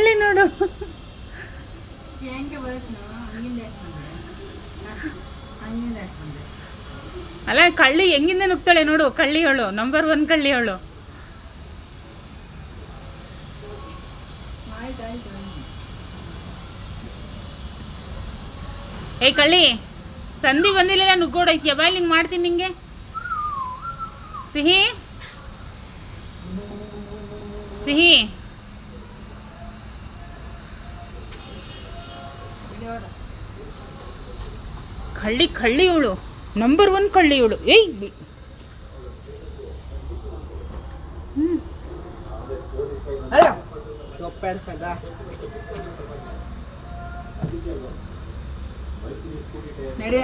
ಕಳ್ಳಿ ನೋಡು. ಅಲ್ಲ ಕಳ್ಳಿ ಹೆಂಗಿಂದ ನುಗ್ತಾಳೆ ನೋಡು. ಕಳ್ಳಿಯವಳು, ನಂಬರ್ 1 ಕಳ್ಳಿಯವಳು. ಏಯ್ ಕಳ್ಳಿ, ಸಂಧಿ ಬಂದಿಲ್ಲ, ನುಗ್ಗೋಡೈತಿಯ ಬಾ, ಹಿಂಗೆ ಮಾಡ್ತೀನಿ ನಿಂಗೆ. ಸಿಹಿ ಸಿಹಿ ಕಳ್ಳಿ ಇವಳು, ನಂಬರ್ 1 ಕಳ್ಳಿ ಇವಳು. ಏಯ್ ನಡೆ